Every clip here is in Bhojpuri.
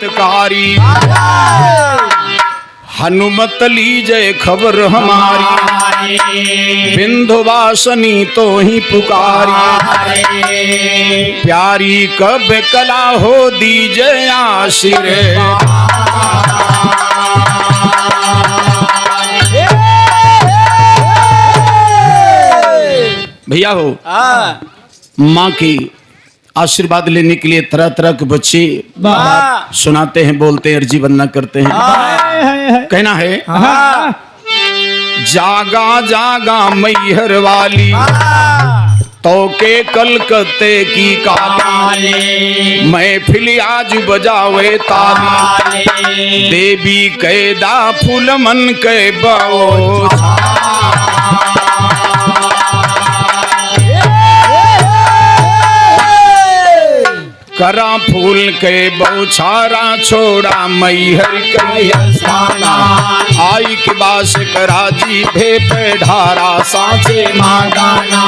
चमत्कारी। हनुमत लीजय खबर हमारी, विंध्यवासिनी तो ही पुकारी। प्यारी कब कला हो दीजय आशीर्वाद। भैया हो, माँ की आशीर्वाद लेने के लिए तरह तरह के बच्चे सुनाते हैं, बोलते हैं, अर्जी वंदना करते हैं। कहना है जागा जागा मैहर वाली, तो के कलकत्ते की काली। महफिल आज बजावे ताली, देवी कैदा फूल मन के बो। करा फूल के बौछारा छोड़ा मैहर करियाना। आई के बास करा जी भे पे ढारा साचे मागाना।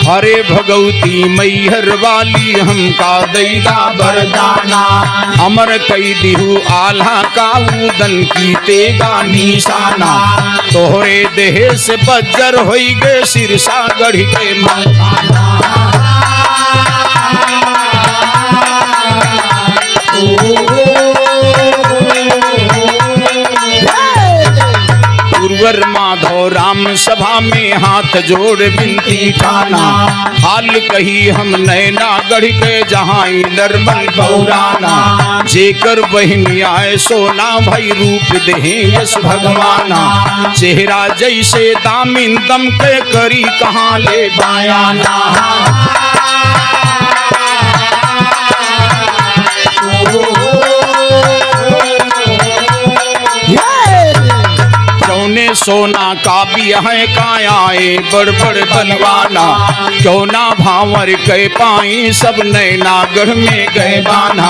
हरे भगवती मैहर वाली हमका दैदा बरदाना। अमर कई दिहु आल्हा का उदन की तेगा निशाना। तोहरे देह से बज्जर होई गे सिरसा गढ़ के मकाना। गुरुवर माधव राम सभा में हाथ जोड़ बिनती ठाना। हाल कही हम नैना गढ़ के जहाँ नरमल बौराना। जेकर बहनी आए सोना भाई रूप देहे यश भगवाना। चेहरा जैसे दामिन दम के करी कहाँ ले बायाना। सोना का भी है कायाए बड़ बड़ बनवाना। क्यों ना भावर कह पाई सब नैना गढ़ में गए बाना।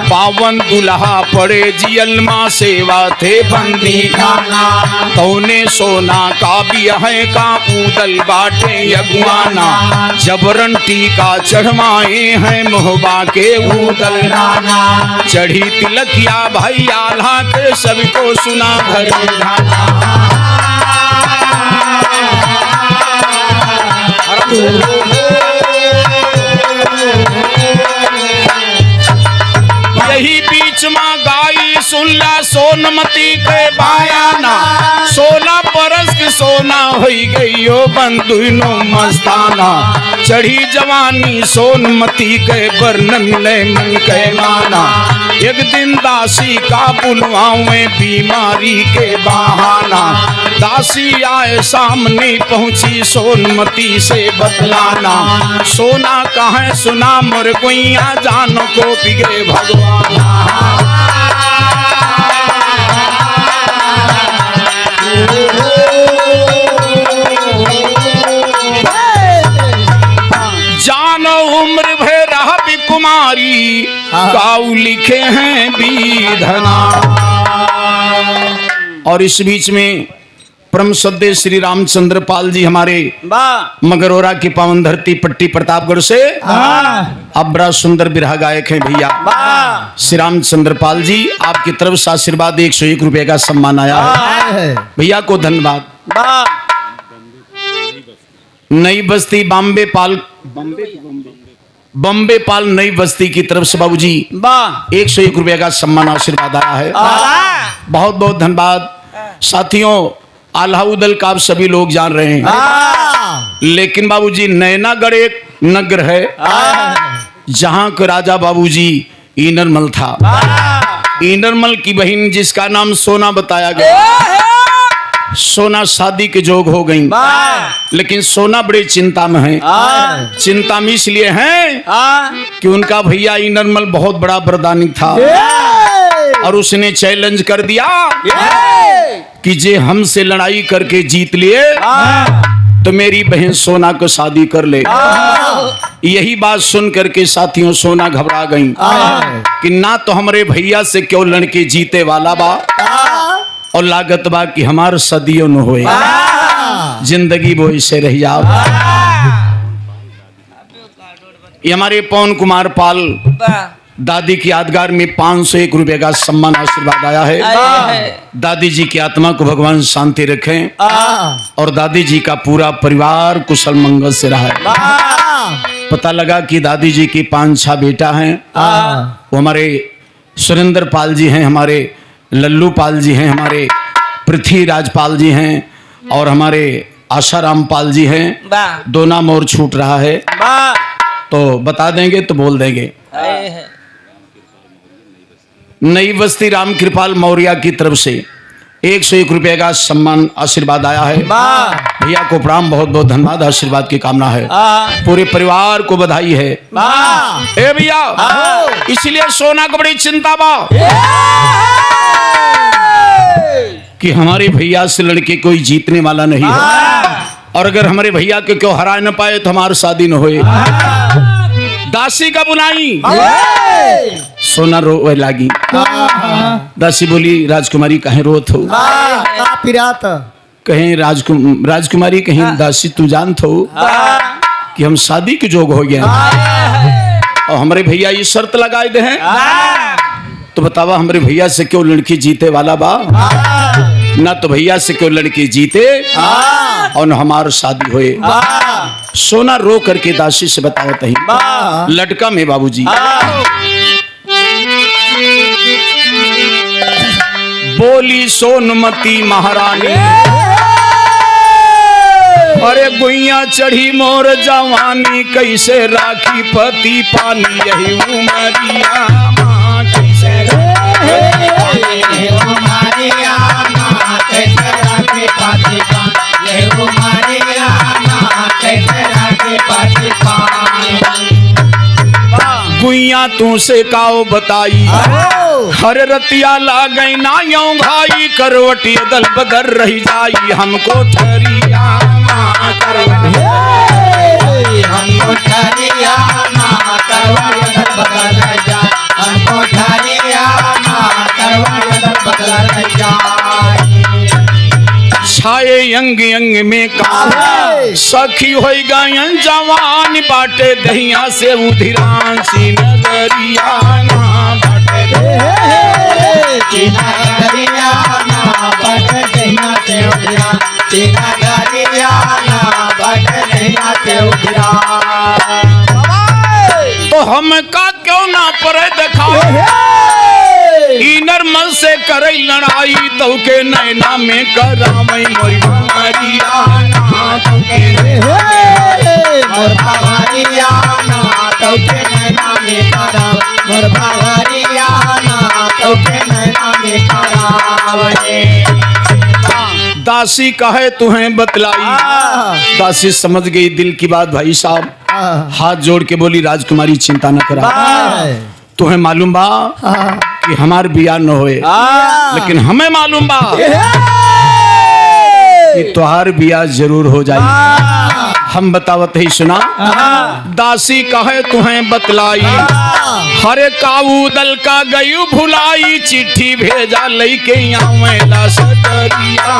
पावन दुल्हा पड़े जियलमा सेवा थे बंदी खाना। तौने सोना का भी है का उदल बाटे अगवाना। जबरन टीका चढ़वाए हैं मोहबा के उदल राना। चढ़ी तिलकिया भाई आल्हा के सबको सुना भरे जाना। यही बीच में गाई सुनला सोनमती के बायाना। 16 बरस की सोना होई गई हो बंधुनो मस्ताना। चढ़ी जवानी सोनमती के वर्णन ले मन के माना। एक दिन दासी का बुलवावे बीमारी के बहाना। दासी आए सामने पहुंची सोनमती से बतलाना। सोना कहाँ सुना मोर कोइया जानो को बिगे भगवान। जानो उम्र भर रहा भी कुमारी, काऊ लिखे हैं विधना। और इस बीच में परम सद्य श्री रामचंद्र पाल जी हमारे मगरौरा की पावन धरती पट्टी प्रतापगढ़ से अब बड़ा सुंदर बिरहा गायक हैं भैया। श्री रामचंद्र पाल जी आपकी तरफ से आशीर्वाद 101 रुपए का सम्मान आया है। भैया को धन्यवाद। नई बस्ती बम्बे पाल नई बस्ती की तरफ से बाबूजी 101 रुपए का सम्मान आशीर्वाद आया है। बहुत बहुत धन्यवाद। साथियों आल्हाउदल का आप सभी लोग जान रहे हैं, लेकिन बाबूजी नैनागढ़ एक नगर है जहां के राजा बाबूजी ईनरमल था। ईनरमल की बहन जिसका नाम सोना बताया गया। सोना शादी के जोग हो गई, लेकिन सोना बड़ी चिंता में है। चिंता में इसलिए है कि उनका भैया ईनरमल बहुत बड़ा वरदानी था और उसने चैलेंज कर दिया कि जे हमसे लड़ाई करके जीत लिए तो मेरी बहन सोना को शादी कर ले। यही बात सुन करके साथियों सोना घबरा गई कि ना तो हमारे भैया से क्यों लड़के जीते वाला बा और लागत बा कि हमार सदियों न होए, जिंदगी वो इसे रह जाओ। ये हमारे पवन कुमार पाल दादी की यादगार में 501 रुपए का सम्मान आशीर्वाद आया है। दादी जी की आत्मा को भगवान शांति रखें और दादी जी का पूरा परिवार कुशल मंगल से रहा है। पता लगा कि दादी जी की 5-6 बेटा हैं। वो हमारे सुरेंद्र पाल जी हैं, हमारे लल्लू पाल जी हैं, हमारे पृथ्वीराज पाल जी हैं और हमारे आशाराम पाल जी हैं। 2 नाम और छूट रहा है तो बता देंगे तो बोल देंगे। नई बस्ती राम कृपाल मौर्य की तरफ से 101 रुपए का सम्मान आशीर्वाद आया है। भैया को प्रणाम, बहुत बहुत धन्यवाद, आशीर्वाद की कामना है। पूरे परिवार को बधाई है। ए भैया, इसलिए सोना को बड़ी चिंता बा कि हमारे भैया से लड़के कोई जीतने वाला नहीं है और अगर हमारे भैया के क्यों हरा न पाए तो हमारी शादी न होए। दासी का बुलाई सोना रोवे लागी। दासी बोली, राजकुमारी कहीं रोत हो? कहीं राजकुमारी कहीं दासी तू जानत हो कि हम शादी के जोग हो गए और हमारे भैया ये शर्त लगाए दे हैं तो बतावा हमारे भैया से क्यों लड़की जीते वाला बा? ना तो भैया से क्यों लड़की जीते और न हमार शादी होए। सोना रो करके दासी से बतावत ही लटका में बाबूजी। बोली सोनमती महारानी, अरे गुइया चढ़ी मोर जवानी, कैसे राखी पति पानी, यही उमरिया कैसे गुइया तू से काओ बताई, हर रतिया ला गई ना यो भाई, करवटी दल बदल रही जाई, हमको ठरिया हमको ठरिया करवटी दल बदल रही जाई, हमको ठरिया करवटी दल बदल रही जाई। छाए अंग अंग में काला सखी हो गयन जवान, बाटे दहिया से उधिरान सी नगरिया बाटे नगरिया बाटे दहिया से उधिरान सी नगरिया बाटे दहिया से उधिरान। तो हम का क्यों ना परे दिखाओ, नरमल से करे लड़ाई, तो के नैना में करावई मोरी भवरिया तो के मोर भवरिया तो के नैना में कराव मोर भवरिया तो के नैना में करावई। दासी कहे तुम्हें बतलाई, दासी समझ गई दिल की बात। भाई साहब हाथ जोड़ के बोली, राजकुमारी चिंता न करा, तुम्हें मालूम बा कि हमार बिया न होए, लेकिन हमें मालूम बा कि तुहार बिया जरूर हो जाए। हम बतावत ही सुना। दासी कहे तुम्हें बतलाई, हरे काऊ दल का गयू भुलाई, चिट्ठी भेजा लइके आवेला सटरिया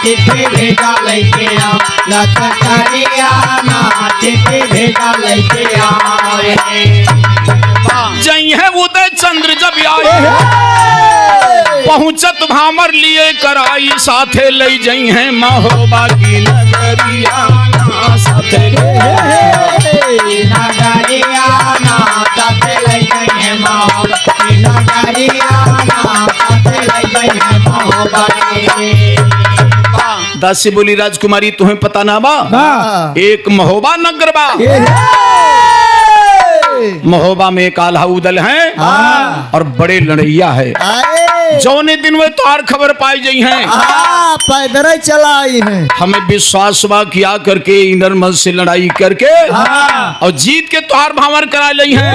चिट्ठी भेजा लइके जई है उदय चंद्र जब आए, पहुंचत भामर लिए कराई, साथे ले जई है महोबा की नगरिया साथे नगरिया साथे ले जई है महोबा की नगरिया साथे ले जई है महोबा की। दासी बोली, राजकुमारी तुम्हें पता ना बा, एक महोबा नगर बा, महोबा में एक आल्हाऊ दल है और बड़े लड़ैया है। जौने दिन वे तोहार खबर पाई गई हैं, पैदल चला आई है। हमें विश्वास बा किया करके नरमल से लड़ाई करके और जीत के तोहार भावर करा ली है।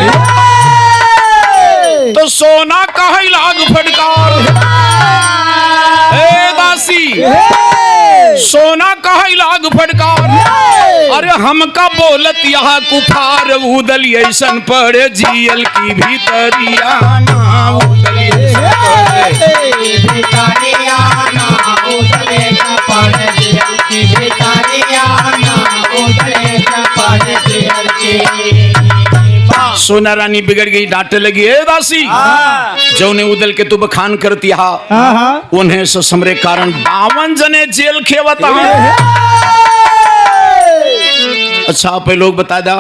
तो सोना कहे लाग फटकार, ए दासी सोना कहे लाग फटकार, अरे हमका बोलत यहाँ कुफार, उदल ऐसन पड़े जियल की भीतरिया ना उदल भीतरिया ना उदल पड़े जियल की भीतरिया ना उदल पड़े सोना रानी बिगड़ गई, डांटे लगी, ए दासी जो ने उदल के तू बखान करती हा उन्हें सो समरे कारण 52 जने जेल खेवता है। अच्छा आप लोग बता दा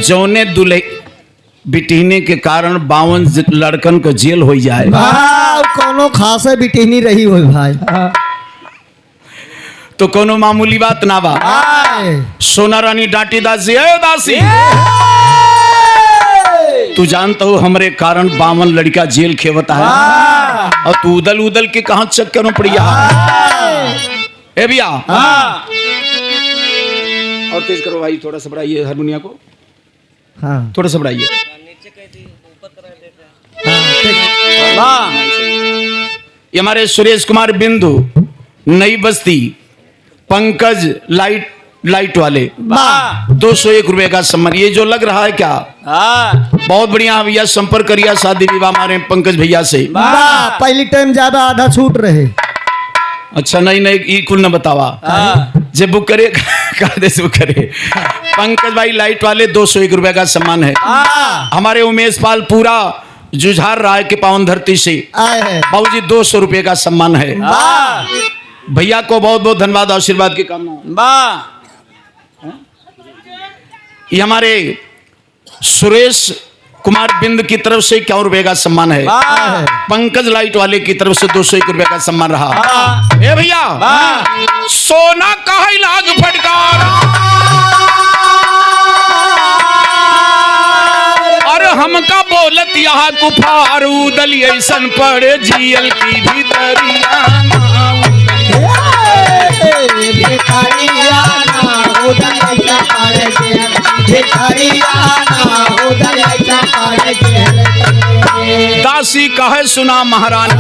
जौने दुल्हे बिटिहने के कारण 52 लड़कन को जेल हो जाए, कोनो खासे बिटिहनी रही हो भाई, तो कोनो मामूली बात ना बा। सोना रानी डांटी, दासी ए दासी तू जानता हो हमरे कारण 52 लड़का जेल खेवता है और तू उदल उदल के कहां चक्कर में पड़िया। ए भैया और तेज करो भाई, थोड़ा सा बढ़ाइए हारमोनिया को, हाँ थोड़ा सा बढ़ाइए। ये हमारे सुरेश कुमार बिंदु, नई बस्ती, पंकज लाइट वाले 201 रुपए का सम्मान। ये जो लग रहा है क्या बहुत बढ़िया भैया, संपर्क करिए शादी विवाह हमारे पंकज भैया से। पहली टाइम ज्यादा आधा छूट रहे। अच्छा नहीं कुल न बतावा जे बुक करे कर दे बुक करे। पंकज भाई लाइट वाले 201 रुपए का सम्मान है। हमारे उमेश पाल पूरा जुझार राय के पावन धरती से बाबूजी 200 रुपए का सम्मान है। भैया को बहुत बहुत धन्यवाद, आशीर्वाद की कामना। ये हमारे सुरेश कुमार बिंद की तरफ से 51 रुपए का सम्मान है। पंकज लाइट वाले की तरफ से 201 रुपए का सम्मान रहा। ए भैया सोना का ही लाग फटकार, और हमका बोलत यहाँ कुफार उदल ऐसन पड़े जियल की भीतरिया। दासी कहे सुना महारानी,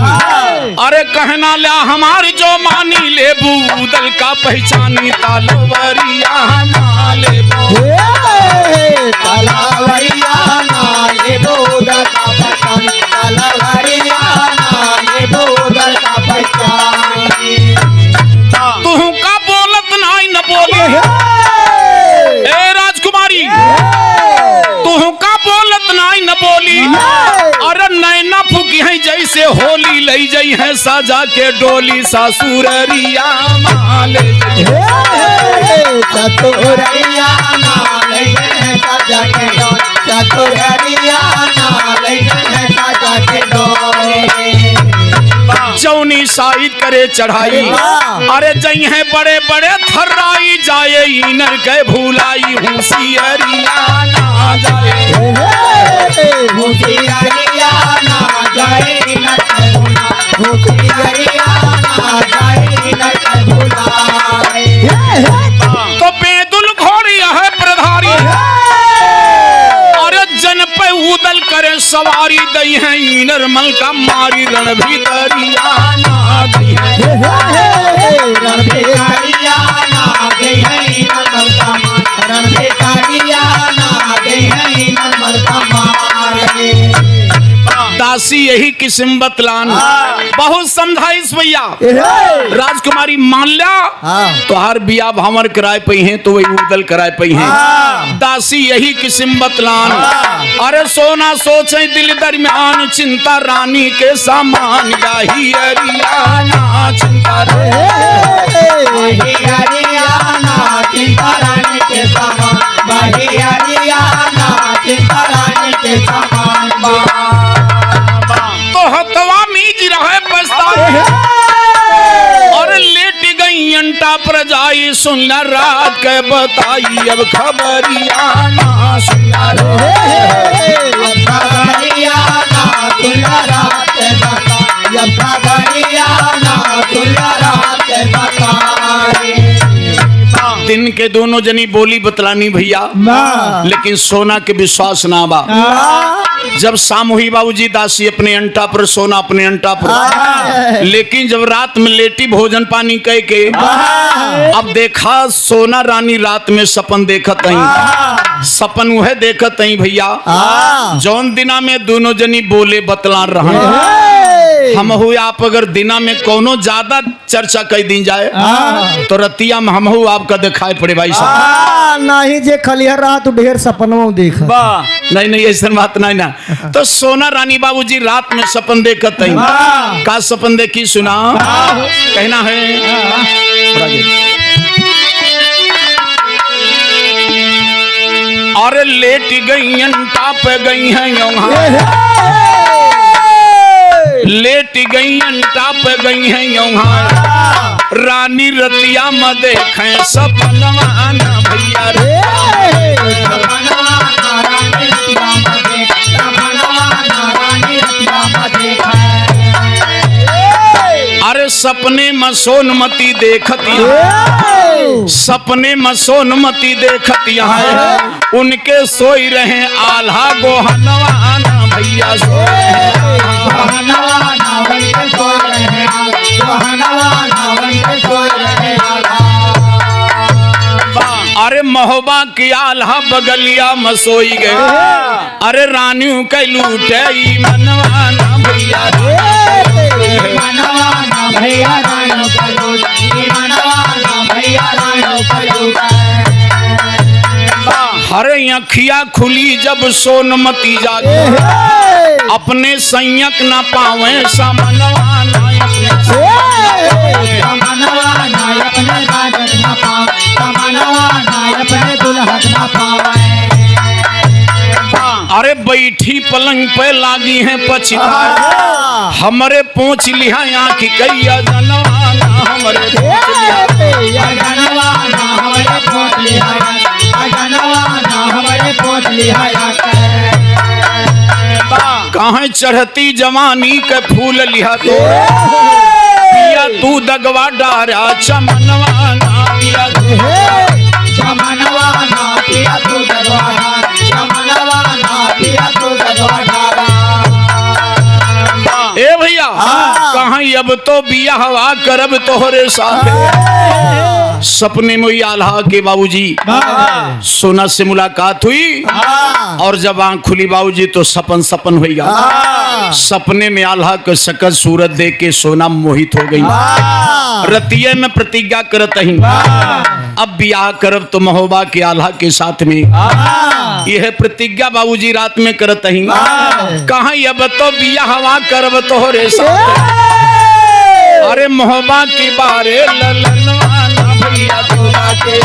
अरे कहना ला हमारी जो मानी ले बूदल का पहचानी तालवरिया ना ले तू का बोलत नहीं न बोली। ए राजकुमारी तू का बोलत नहीं न बोली, अरे नैना फुकी है जैसे होली लई जई है सजा के डोली सासुररिया माले चतुररिया नाले सजा के डोली, चतुररिया नाले सजा के डोली। जौनी साइड करे चढ़ाई, अरे जई है बड़े बड़े थर्राई जाए इनर के भूलाई होशियारिया ना जाए, होशियारिया ना जाए इनर के भूलाई, होशियारिया ना जाए इनर के भूलाई। तो बेदुल घोड़ी है प्रधारी, अरे जन पे उदल करे सवारी दई है निर्मल का मारी रण भीतरिया ना गई है, रण भीतरिया ना गई है निर्मल का मारी, रण भीतरिया ना गई है निर्मल का मारी। दासी यही किस्म बतलान बहुत समझाइस भैया। राजकुमारी मान लिया तो हर बिया भंवर कराए पई हैं तो वही उदल कराए पई हैं। दासी यही किस्म बतलान, अरे सोना सोचे दिल दरमियान चिंता रानी के सामान याही अरियाना चिंता रानी के सामान, चिंता रानी के सामान। तो हथवा मीज रहे पछताई, और लेट गई अंटा पर जाई सुनना रात के बताई अब खबरिया ना सुनना दिन के दोनों जनी बोली बतलानी भैया, लेकिन सोना के विश्वास ना बा। जब शाम हुई बाबूजी दासी अपने अंटा पर, सोना अपने अंटा पर, लेकिन जब रात में लेटी भोजन पानी कह के अब देखा सोना रानी रात में सपन देखत नहीं, सपन वह देखत नहीं भैया जौन दिना में दोनों जनी बोले बतला रहा। हम हुए आप अगर दिना में कोनो ज्यादा चर्चा कई दिन जाए तो रतिया में हम आपका दिखाई पड़े भाई साहब। नहीं जे खलिहर रहा तो ढेर सपनों देख। नहीं नहीं ऐसा बात नहीं ना। तो सोना रानी बाबूजी रात में सपन देखत हैं। का सपन देखी सुना कहना है और लेट गई टाप गई हैं लेट गई टाप गई हैं यहाँ रानी रतिया में देखें सपनवा ना भैया रे। अरे सपने में सोनमती देखती सपने में सोनमती देखती है उनके सोई रहे आल्हा गोहनवा ना भैया अरे महोबा की आल्हा बगलिया में सोई गए। अरे रानियों के लूटे मनवा ना भैया हरे अखिया खुली जब सोनमती जागे अपने संयक ना पावे समनवा ना अरे बैठी पलंग पे लागी है पछिता हमरे पोंछ लिहा आँख कैया जनवा ना हमरे कहाँ चढ़ती जवानी के फूल लिहा तो पिया तू दगवा डारा चमनवा ना पिया चमनवा ना पिया तू दगवा चमनवा ना पिया तू दगवा डारा। ए भैया कहाँ अब तो बिया हवा करब तोहरे साथ। सपने में आल्हा के बाबूजी सोना से मुलाकात हुई और जब आंख खुली बाबूजी तो सपन सपन हो गया। सपने में आल्हा के सकल सूरत देख के सोना मोहित हो गई। रतिये में प्रतिज्ञा करत ही अब ब्याह करब तो महोबा के आल्हा के साथ में यह प्रतिज्ञा बाबूजी रात में करत ही कहाँ अब तो बिया हवा करब तोहरे साथ। अरे महोबा के बारे ललनवा ना भैया तोरा के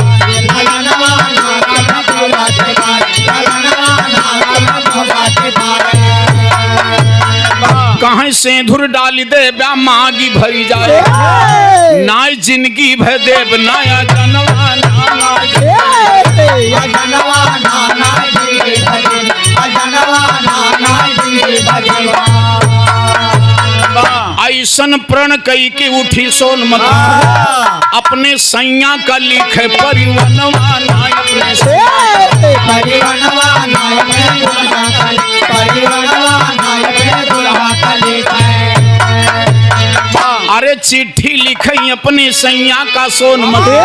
कहाँ सिंदूर डाल दे ब्या मागी भरी जाए नाय जिंदगी भर देव नया जनवा ऐसन प्रण कई के उठी सोनमती अपने सैया का लिखे परिवनवा नाय अरे चिट्ठी लिखई अपने सैया का सोनमती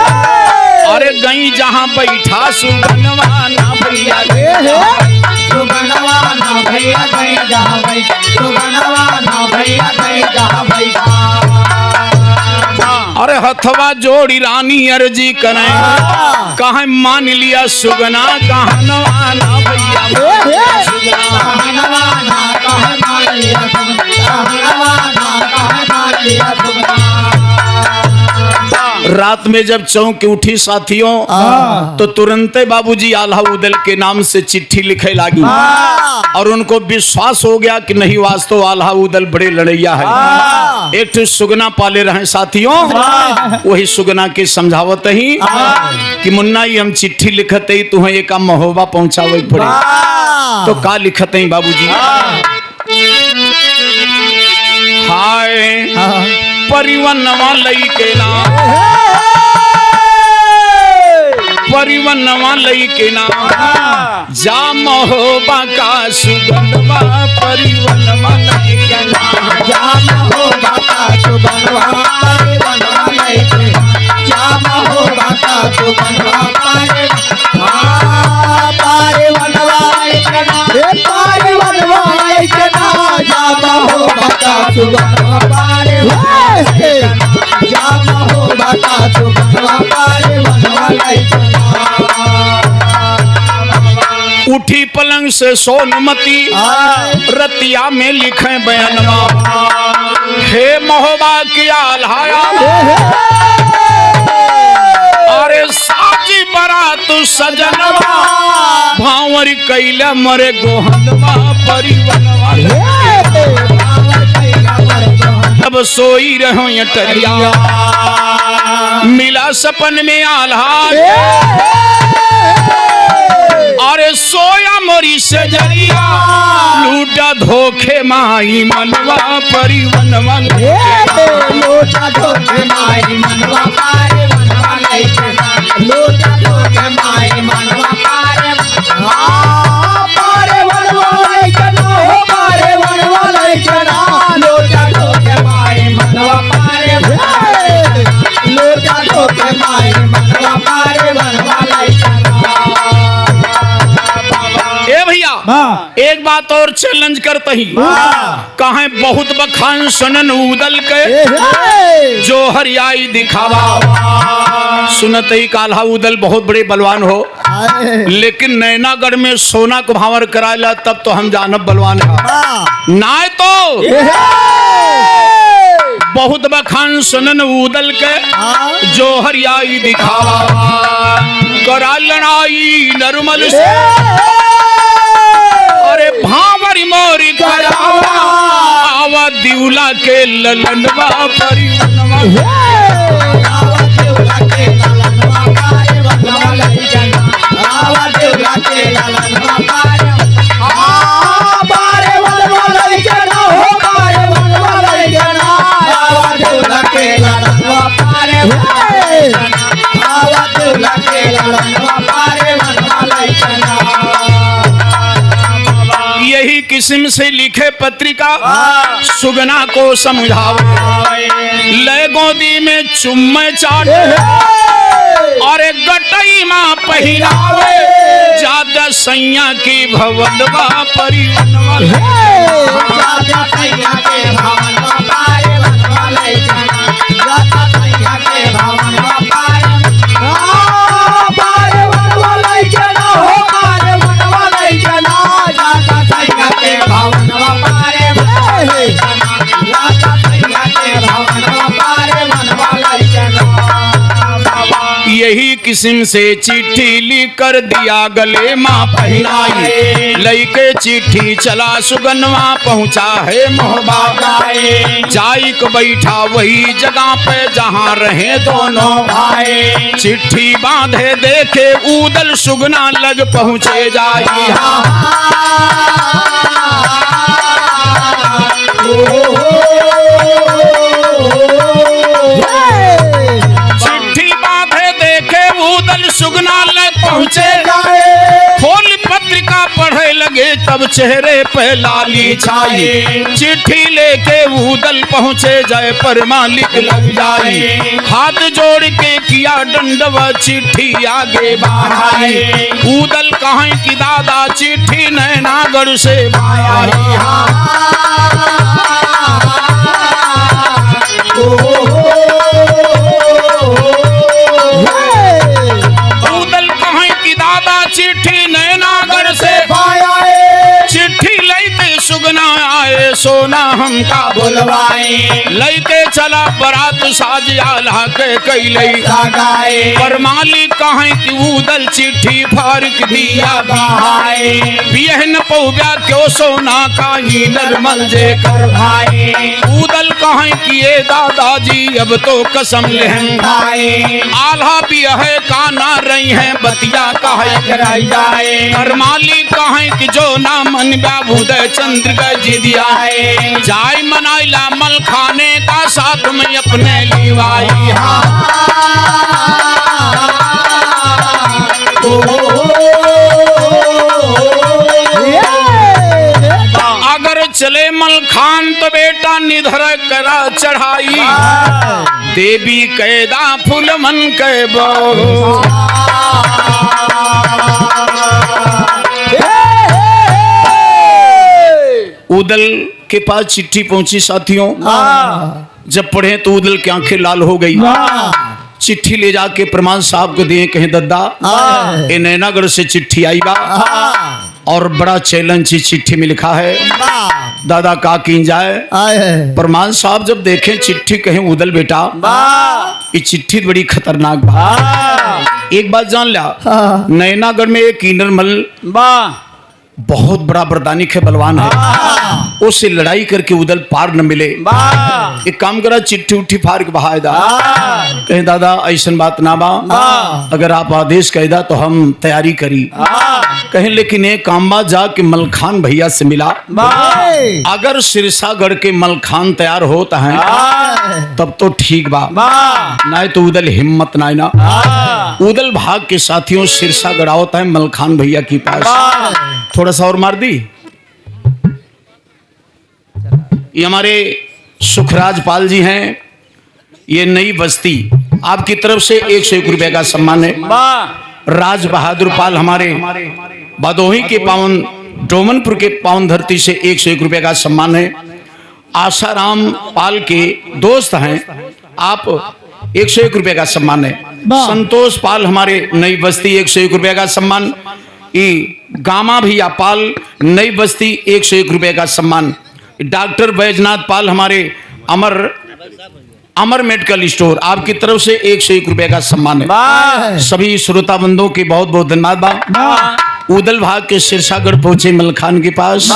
अरे गई जहाँ बैठा सुगनवा ना भैया सुगनवा ना भैया गई जहाँ बैठा सुगनवा ना भैया गई जहाँ बैठा। अरे हथवा जोड़ी रानी अर्जी करें कहाँ मान लिया सुगना कहाँ नवा ना भैया रात में जब चौंक उठी साथियों तो तुरंते बाबूजी आल्हा उदल के नाम से चिट्ठी लिखे लागी और उनको विश्वास हो गया कि नहीं वास्तव आल्हा उदल बड़े लड़ैया है। एक तो सुगना पाले रहे साथियों वही सुगना के समझावत ही कि मुन्ना ही हम चिट्ठी लिखते ही तुम्हें एक महोबा पहुंचावे पड़े। तो का लिखते ही बाबूजी हाय परिवनवा लई के नाम परिवनवा लई के नाम जा महोबा का सुगनवा परिवनवा लई के नाम जा महोबा का सुगनवा परिवनवा लई के नाम जा महोबा का सुगनवा परिवनवा लई के नाम परिवनवा लई के नाम जा महोबा का सुगनवा उठी पलंग से सोनमती रतिया में लिखे बयानवा हे महोबा किया लहाया अरे साजी बरात सजनवा भावर कैला मरे गोहनवा परिवनवा अब सोई रहो टरिया मिला सपन में आल्हा अरे सोया मोरी से जरिया लूटा धोखे माई मनवा परिवनवा लोटा धोखे माई मनवा पारे मनवा लोटा धोखे माई मनवा पारे पारे मनवा हो पारे मनवा लोटा धोखे माई मनवा पारे लोटा धोखे माई मनवा पारे मनवा ए भैया एक बात और चैलेंज करते ही कहे बहुत बखान सुनन उदल के जो हरियाई दिखावा सुनत ही काल्हा उदल बहुत बड़े बलवान हो लेकिन नैनागढ़ में सोना को भावर कराला तब तो हम जानब बलवान है ना तो बहुत बखान सुनन उदल के जो हरियाई दिखावा करा लड़ाई नरमल से अरे भावरी मोरी करावा आवा दिउला के ललनवा परिवनवा आवा दिउला के ललनवा पारे मनवा आवा दिउला के ललनवा पारे पारे मनवा हो पारे मनवा आवा दिउला के ललनवा पारे आवा दिउला के ललनवा पारे मनवा यही किस्म से लिखे पत्रिका सुगना को समझाओ ले गोदी में चुम्मे चाटे और गटई माँ पहिरावे जाता सैया की भवनवा परिवनवा जाता सैया के भवनवा पारे मनवा जाता सैया के भवनवा पारे पारे मनवा हो पारे मनवा जाता सैया के भवनवा पारे जाता सैया के भवनवा पारे मनवा यही किस्म से चिट्ठी लिख कर दिया गले माँ पहनाई लईके चिट्ठी चला सुगनवा पहुँचा है मोहबा जाई को बैठा वही जगह पे जहाँ रहे दोनों भाई चिट्ठी बांधे देखे उदल सुगना लग पहुँचे जाई उदल सुगना ले पहुँचे खोल पत्रिका पढ़े लगे तब चेहरे पे लाली छाई चिट्ठी लेके उदल पहुँचे जाए पर मालिक लग जाई हाथ जोड़ के किया दंडवा चिट्ठी आगे बढ़ाई उदल कहें कि दादा चिट्ठी नैनागढ़ से आई चिट्ठी नैनागढ़ से चिट्ठी लेते सुगना आए सोना हमका बुलवाए लेके चला बरात साज आल्हा के कैले पर मालिक कहें कि उदल चिट्ठी फारक दिया बहाए बिहन पौब्या क्यों सोना का ही नरमल जे कर भाई उदल कहें कि ये दादाजी अब तो कसम लेहन खाए आल्हा भी है का ना रही है बतिया कहे जाए और मालिक कहें कि जो ना मन उदय चंद्र का जिदिया है जाय मनाइला मल खाने का साथ में अपने लिवाई अगर चले मल खान तो बेटा निधर करा चढ़ाई देवी कैदा फूल मन के बो उदल के पास चिट्ठी पहुंची साथियों जब पढ़े तो उदल की आंखें लाल हो गई चिट्ठी ले जाके प्रमाण साहब को दिए कहें दद्दा ए नैनागढ़ से चिट्ठी आई बा और बड़ा चैलेंज इस चिट्ठी में लिखा है। दादा का कीन जाए आए है प्रमाण साहब जब देखें चिट्ठी कहें उदल बेटा ये चिट्ठी बड़ी खतरनाक बा। एक बात जान लिया हाँ। नैनागढ़ में एक कीनरमल बहुत बड़ा वरदानिक है, बलवान है। उससे लड़ाई करके उदल पार न मिले। एक काम करा चिट्ठी उठी फाड़ के बहाय दा। कहे दादा ऐसन बात ना बा, अगर आप आदेश कह दा तो हम तैयारी करी। कहे लेकिन एक काम बा जाके मलखान भैया से मिला। अगर सिरसागढ़ के मलखान तैयार होता है तब तो ठीक बा, ना तो उदल हिम्मत ना ना। उदल भाग के साथियों सिरसागढ़ होता है मलखान भैया के पास। थोड़ा सा और मार दी। ये हमारे सुखराज पाल जी हैं, ये नई बस्ती आपकी तरफ से 101 रुपए का सम्मान है। राज बहादुर पाल हमारे भदोही के पावन डोमनपुर के पावन धरती से 101 रुपए का सम्मान है। आशाराम पाल के दोस्त हैं आप, 101 रुपए का सम्मान है। संतोष पाल हमारे नई बस्ती 101 रुपए का सम्मान। गामा भैया पाल नई बस्ती 101 रुपए का सम्मान। डॉक्टर बैजनाथ पाल हमारे अमर मेडिकल स्टोर आपकी तरफ से 101 रुपए का सम्मान है। सभी श्रोता बंधुओं के बहुत बहुत धन्यवाद बा। उदल भाग के सिरसागढ़ पहुंचे मलखान के पास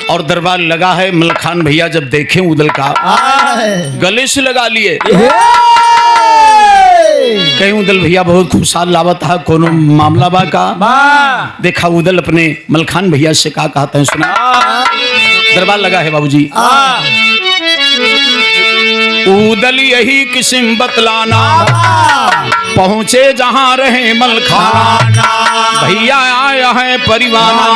और दरबार लगा है। मलखान भैया जब देखें उदल का गले से लगा लिए। कहीं उदल भैया बहुत खुशहाल लावा था, कोनो मामला बा का। देखा उदल अपने मलखान भैया से का कहते हैं सुना। दरबार लगा है बाबूजी। उदल यही किस्म बतलाना पहुंचे जहां रहे मलखाना। भैया आया है परिवाना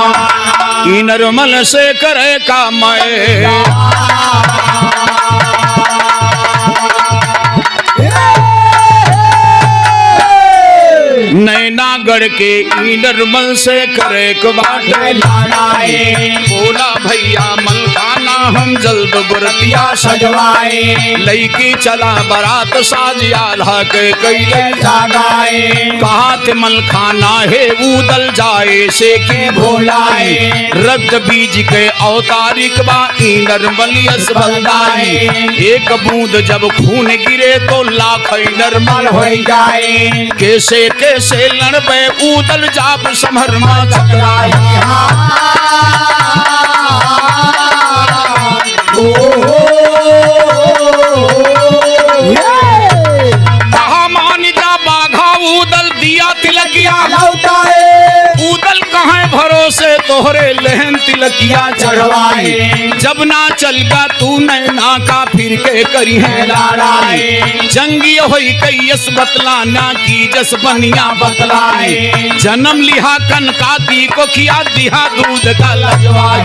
ई नरमल से करे का मैं। नैनागढ़ के नरमल से करे बाटे बोला भैया मलखाना हम जल्द बरतिया सजवाए। लईकी चला बारात साजिया के कैले जागाए। कहा थे मलखाना है उदल जाए से की भोलाए। रक्त बीज के अवतारिक बा नरमलियस बलदाई। एक बूंद जब खून गिरे तो लाख नरमल हो जाए। कैसे कैसे लड़बे उदल जाप समरमा चकराई। कहा मान जा बाघा उदल दिया तिलकिया लौटाए। उदल कहाँ भरोसे तोहरे लहन तिलकिया चढ़वाए। जब ना चलगा तू नैना का फिर के करी है लड़ाई। जंगी होई कैयस बतलाना की जस बनिया बतलाए। जन्म लिहा कनकाती को किया दिहा दूध का लजवाई।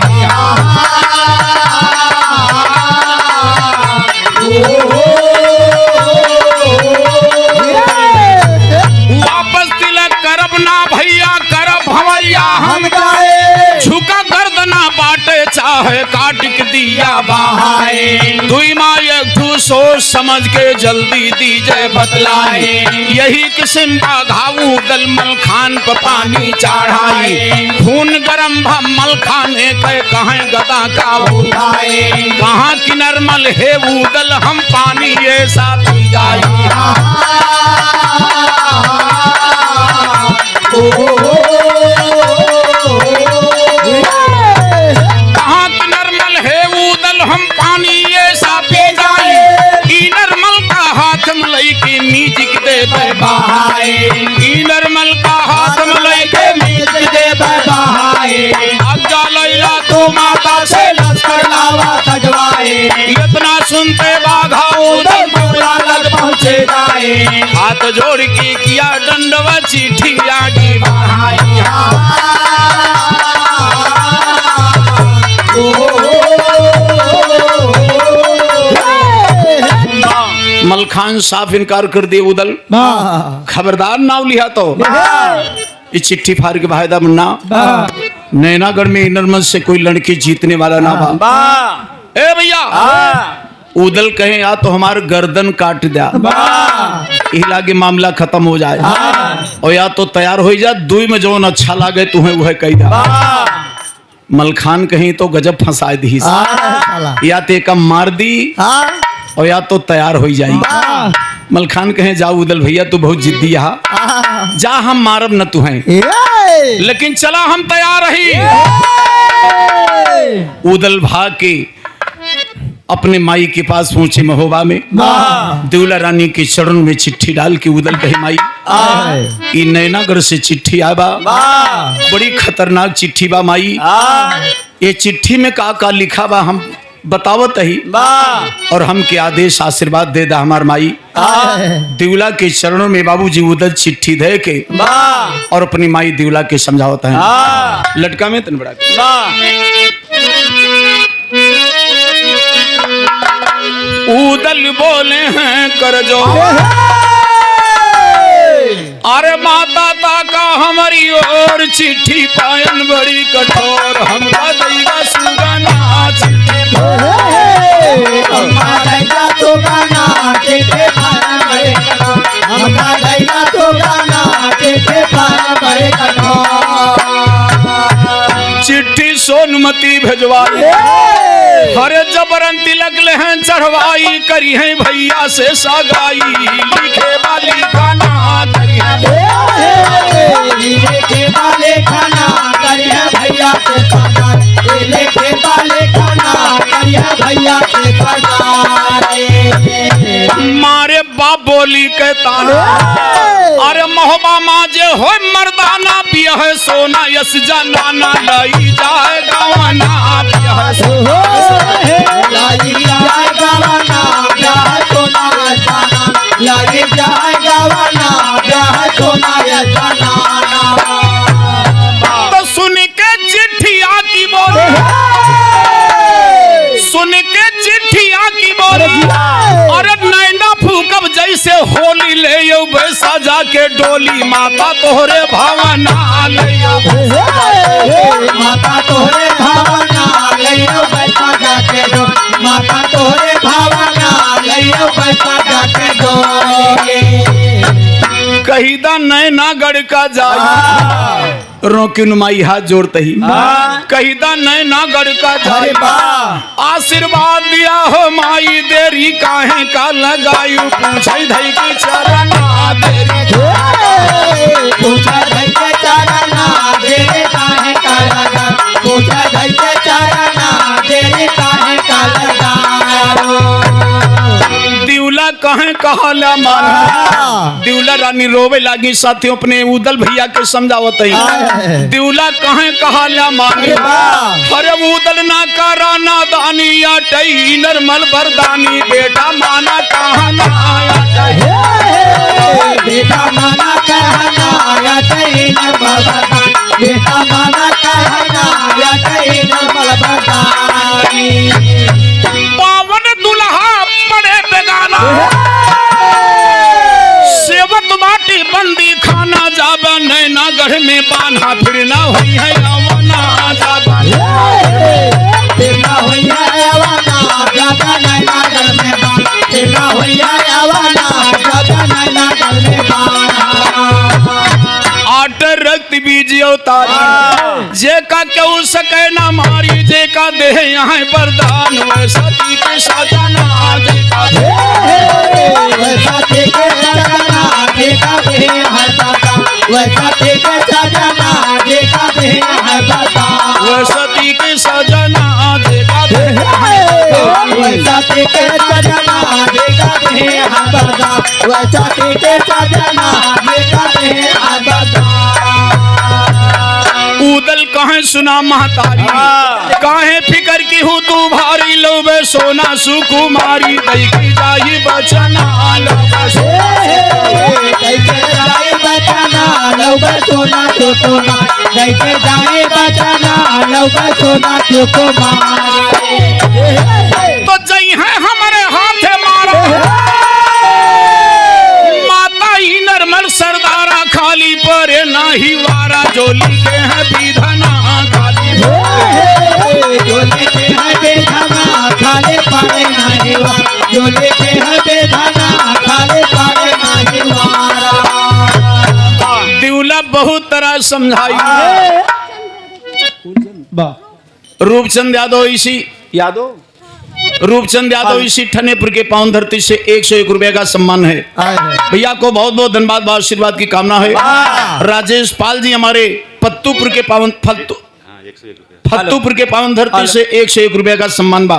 वापस तिलक करब ना भैया करब भवैया हम गाए। झुका गर्दना बाटे चाहे काटिक दिया बहाए। दुई माँ एक ठू सोच समझ के जल्दी दीजे बतलाए। यही किस्म घावू दल मलखान पर पानी चढ़ाए। खून गरम भम मलखाने के कहें गदा का उठाए। कहाँ की नरमल है उदल हम पानी ऐसा पी जाए। कहाँ की नरमल है उदल हम पानी ऐसा पी जाए। ई नरमल का हाथ मलई के मीजिक दे दे बहाए। ई नरमल का हाथ मलई के मीजिक दे दे बहाए। अज्जा लैला तो माता से लश्कर लावा सजवाए। इतना सुनते बाघा उदल मौला लग पहुंचे जाए। हाथ जोड़ के किया दंडवा चिट्ठी आगे बढ़ाई। मलखान साफ इनकार कर दिए उदल। खबरदार नाव लिया तो ये चिट्ठी फाड़ के भाईदा मुन्ना। नैनागढ़ में नरमल से कोई लड़की जीतने वाला ना बा। ए भैया उदल कहे या तो हमार गर्दन काट दिया इही लागे मामला खत्म हो जाए और या तो तैयार हो जा दुई में जौन अच्छा लागे तुम्हें वह कही दा मलखान कहीं तो गजब फंसा दी या तो एक मार दी और या तो तैयार हो जाई मलखान कहे जाओ उदल भैया तू बहुत जिद्दी है जा हम मारब न तुम्हें लेकिन चला हम तैयार रही उदल भाग के अपने माई के पास पहुंचे महोबा में देवला रानी के चरण में चिट्ठी डाल के उदल कहे माई ई नैनागढ़ से चिट्ठी आबा बड़ी खतरनाक चिट्ठी बा माई ये चिट्ठी में का लिखा बा हम बतावत ही और हम के आदेश आशीर्वाद दे दा हमार माई देवला के चरणों में बाबूजी उदल चिट्ठी दे के और अपनी माई देवला के समझावत है लटका में तन बड़ा उदल बोले हैं कर जो अरे माता ताका हमारी और चिट्ठी पायन बड़ी कठोर हमका दैगा सुगना चिट्ठी सोनमती भेजवाई हरे जबरन तिलक ले हैं चढ़वाई करी है भैया से सगाई लिखे वाली खाना करी है लिखे वाले खाना करी है भैया से सगाई लिखे वाले खाना करी है भैया से सगाई मारे बाप बोली के ताना अरे महोबा माजे हो मर्दाना पिया है सोना यस जनाना लाई जाए गवाना पिया है सोना लाई जाए गवाना पिया है सोना जनाना लाई जाए गवाना पिया है सोना जनाना तो सुन के चिट्ठिया की बोले सुन के चिट्ठिया की बोले अरे नैना फूकब जैसे होली ले यो बैसा जाके डोली माता तोहरे भावना ले यो माता तोहरे भावना ले यो बैसा जाके डोली माता तोहरे भावना ले यो बैसा जाके डोली कहीदा नैनागढ़ का जाई रोकिन माई हाथ जोड़ते ही कहीदा नैनागढ़ का जाई आशीर्वाद दिया हो माई देरी काहे का लगायू पूछे धई की चरना देरी पूछा धई के चरना देरी काहे का लगा पूछा धई के चरना देरी काहे का लगा दिवला कहे कहला माना दिवला रानी रोवे लागी साथियों अपने उदल भैया के समझावत है दिवला कहे कहला माने अरे उदल ना करा नादानी या टई नरमल बरदानी बेटा माना कहना बेटा माना कहना या टई नरमल बरदानी बेटा माना कहना या टई नरमल बरदानी पावन दुल्हा बड़े बेगाना सेवत बाटी बंदी खाना जाबा नैनागढ़ में बांधा फिर ना हुई है अवना जाबा फिर ना हुई है अवना जाबा नैनागढ़ में बांधा फिर ना हुई है अवना जाबा नैनागढ़ में बांधा आठ रक्त बीज अवतारी जे का क्यों सके ना मारी जे का देह यहाँ वरदान सती के सजना जे का वैसा देखे सजना देखा दे है दादा वैसा देखे सजना देखा दे है दादा सती के सजना जे का वैसा देखे सजना देखा दे है दादा वैसा देखे सजना देखा दे है दादा उदल कहे सुना महतारी काहे फिकर की हूँ तू भारी लोबे सोना सुकुमारी दई की जाई बचना जाए बचना लोबे सोना सुकुमा कैसे जाए बचना लोबे सोना सुकुमा तो जई है हमारे हाथ मारो माता ही नरमल सरदारा खाली परे नाही वारा जो लिखे हैं विधना खाली जो लिखे हैं विधना खाली परे नाही वारा समझाई। वाह रूपचंद यादव इसी रूपचंद यादव इसी ठनेपुर के पावन धरती से 101 रुपए का सम्मान है। आए हैं। भैया को बहुत बहुत धन्यवाद, बहुत आशीर्वाद की कामना है। राजेश पाल जी हमारे फत्तूपुर के पावन धरती से 101 रुपए का सम्मान बा।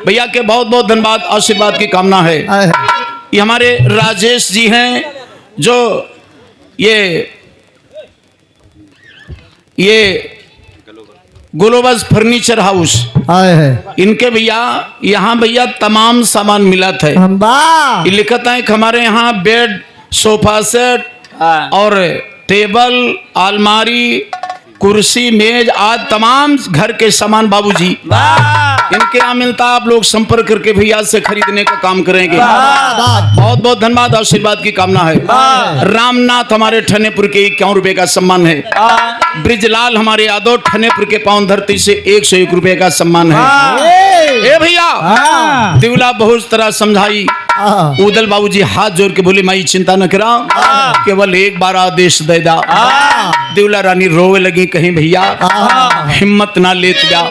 भैया के बहुत बहुत धन्यवाद, आशीर्वाद की कामना है। आए हैं। ये हमारे राजेश जी हैं जो ये ग्लोबल फर्नीचर हाउस, आए हैं। इनके भैया यहाँ भैया तमाम सामान मिला था। हम वाह ये लिखता है कि हमारे यहाँ बेड, सोफा सेट और टेबल, अलमारी, कुर्सी, मेज आज तमाम घर के सामान बाबूजी इनके यहाँ मिलता। आप लोग संपर्क करके भैया से खरीदने का काम करेंगे। बहुत बहुत धन्यवाद, आशीर्वाद की कामना है। रामनाथ हमारे ठनेपुर के 51 रुपए का सम्मान है। ब्रिजलाल हमारे यादव ठनेपुर के पावन धरती से 101 रुपए का सम्मान है। ए भैया दिवला बहुत तरह समझाई। उदल बाबूजी हाथ जोड़ के बोले माई चिंता न करा, केवल एक बार आदेश दे दा। दिवला रानी रोवे लगी, कहीं भैया हिम्मत ना लेत जा।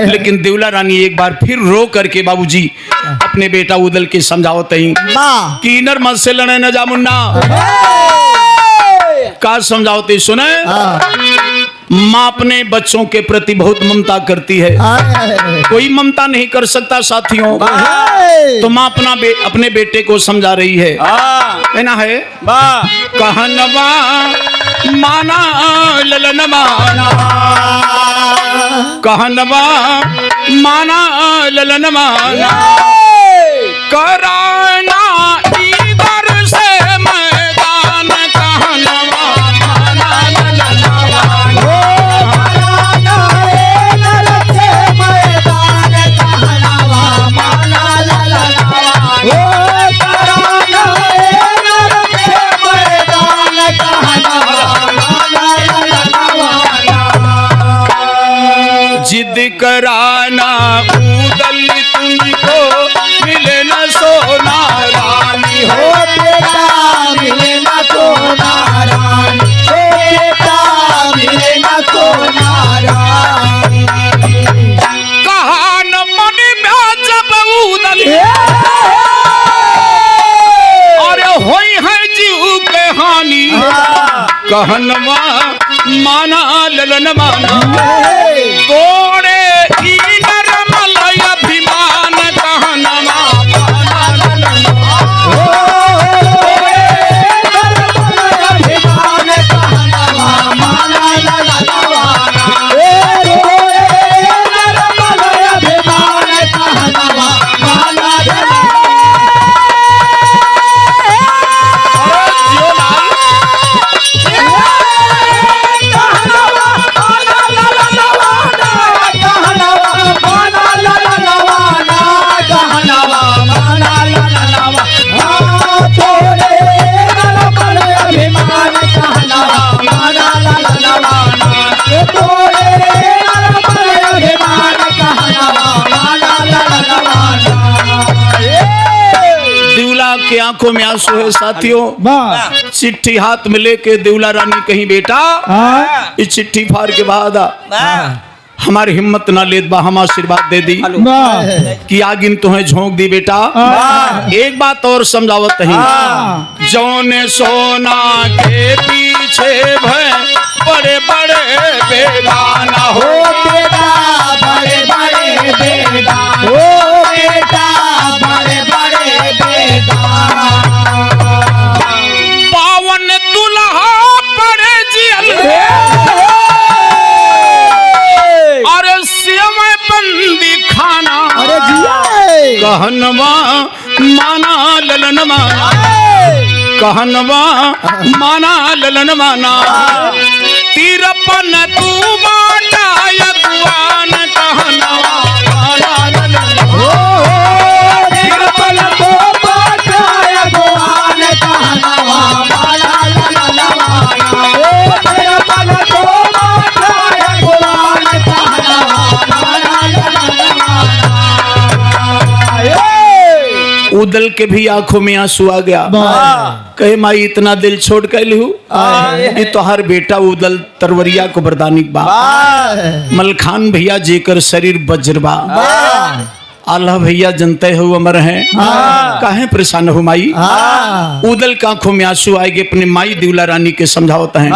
लेकिन दिवला रानी एक बार फिर रो करके बाबूजी अपने बेटा उदल के समझावत ही कि इनर मत से लड़े न जा मुन्ना। का समझावते सुने, माँ अपने बच्चों के प्रति बहुत ममता करती है। कोई ममता नहीं कर सकता साथियों। तो माँ अपने बेटे को समझा रही है ना है कहनवा माना ललन माना, कहनवा माना ललन माना, कराना इधर से मैदान, कहनवा माना ललन माना। जिद कराना उदल तुमको मिले न सोना रानी हो, बेटा मिले ना सोना रानी, बेटा मिले ना सोना रानी। कहा न मन में जब उदल अरे होई है जीव के हानि, कहनवा माना ललन माना, गोड़े इनर मलय अभिमान, कहनवा माना ललन के आंखों में आंसू है साथियों। चिट्ठी हाथ में लेके देवला रानी कहीं बेटा इस चिट्ठी फाड़ के बाद हमारी हिम्मत ना लेत बा, हम आशीर्वाद दे दी कि आगिन तुम्हें झोंक दी बेटा। एक बात और समझावत है, जौने सोना के पीछे भय बड़े बड़े बेगाना हो, बेटा बड़े बड़े बेगाना हो, बेटा बड़े बड़े बेगाना। पावन दुल्हा पड़े जियल अरे सियम बंदी खाना, अरे जिया कहनवा माना ललन माना, कहनवा माना ललन माना, तिरपन तू बाटा यकुआन, कहनवा माना ललन तिरपन तो बाटा यकुआन, कहनवा माना ललन माना, तिरपन तो बाटा यकुआन, कहनवा माना ललन माना। उदल के भी आंखों में आंसू आ गया। कहे माई इतना दिल छोड़ के लू, ये तो हर बेटा उदल तरवरिया को बरदानिक बा। मलखान भैया जेकर शरीर बजरबा, आल्हा भैया जनते हो अमर हैं, काहे परेशान हो माई। उदल का आंखों में आंसू आएंगे, अपने माई दिवला रानी के समझावता है।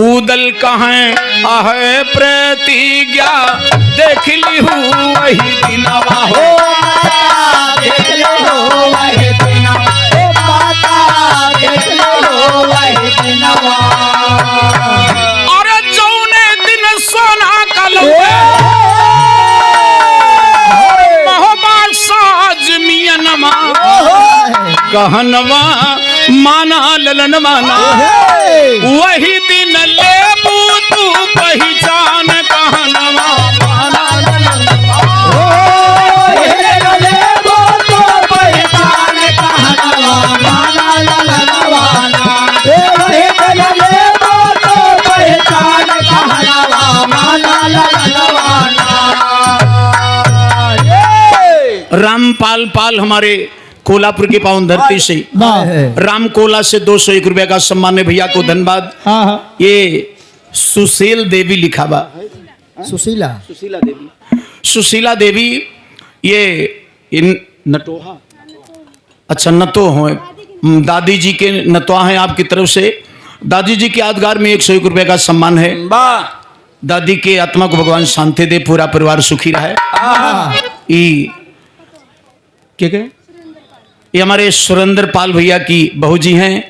उदल कहें आहे प्रतिज्ञा देख ली हूँ वही दिनवा हो, देख लो वही दिनवा, ओ माता देख लो वही दिनवा। अरे जौने दिन सोना का लौटे मियनमा कहनवा माना ललन माना, वही दिन लेबू तू पहचान कहनवा माना ललन लेबो तो पहचान कहनवा माना ललनवाना, लेबो तो पहचान कहनवा माना ललनवाना। रामपाल पाल हमारे कोल्हापुर की पावन धरती से राम कोला से 201 रुपया का सम्मान है भैया को धन्यवाद। ये सुशील देवी लिखा बा, सुशीला सुशीला देवी ये इन नटोहा, अच्छा नतो हो दादी जी के नतवा हैं आपकी तरफ से। दादी जी के यादगार में 101 रुपया का सम्मान है। दादी के आत्मा को भगवान शांति दे, पूरा परिवार सुखी रहे। ये हमारे सुरेंद्र पाल भैया की बहू जी हैं,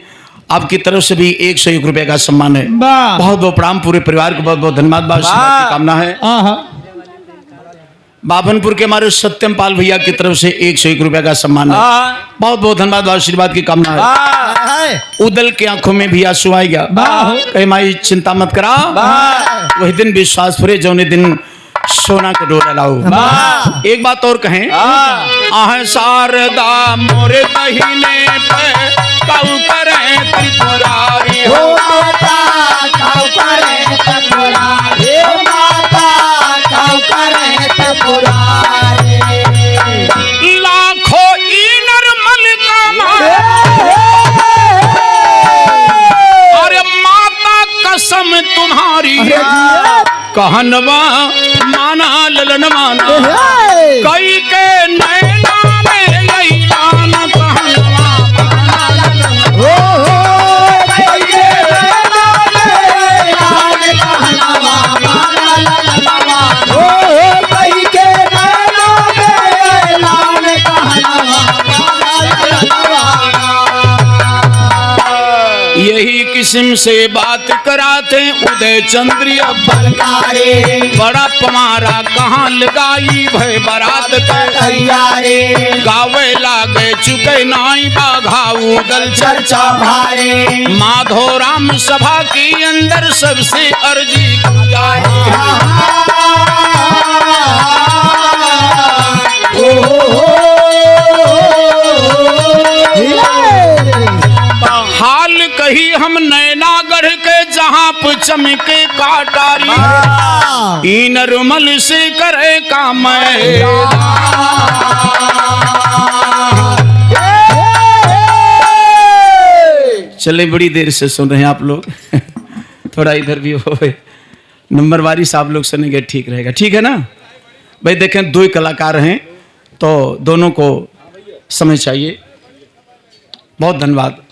आपकी तरफ से भी 101 रुपए का सम्मान है। बहुत बहुत प्रणाम, पूरे परिवार को बहुत बहुत धन्यवाद, आशीर्वाद की कामना है। बाभनपुर के हमारे सत्यम पाल भैया की तरफ से 101 रुपए का सम्मान है। बहुत बहुत धन्यवाद, आशीर्वाद की कामना है। उदल के आंखों में भी आंसू आएगा, कहीं माई चिंता मत करा, वही दिन विश्वास फुरे जौने दिन सोना का डोरा लाओ। एक बात और कहें, आह शारदा मोरे बहिने पे काऊ करे त्रिपुरारी हो, माता काऊ करे त्रिपुरारी, माता काऊ करे त्रिपुरारी। लाखों इनर मलिका अरे माता कसम तुम्हारी कहनवा माना ललन माना, कई के नैना में ऐलान कहनवा माना ललन, कई के नैना में ऐलान कहनवा माना ललनवा, कई के नैना में ऐलान कहनवा माना ललनवा। यही किस्म से बात कराते उदय चंद्र बलकारे, बड़ा पमारा कहाँ लगाई भय बारात तैयारे, गावे लागे चुके नाई बाघा उदल चर्चा भारे, माधो राम सभा के अंदर सबसे अर्जी जाए। हाल कही हम नैनागढ़ के जहाँ पे चमके काटारी, इन रुमल से करे काम। चले बड़ी देर से सुन रहे हैं आप लोग, थोड़ा इधर भी हो, नंबरवारी से आप लोग सुनेंगे ठीक रहेगा, ठीक है ना भाई। देखें दो ही कलाकार हैं तो दोनों को समय चाहिए। बहुत धन्यवाद।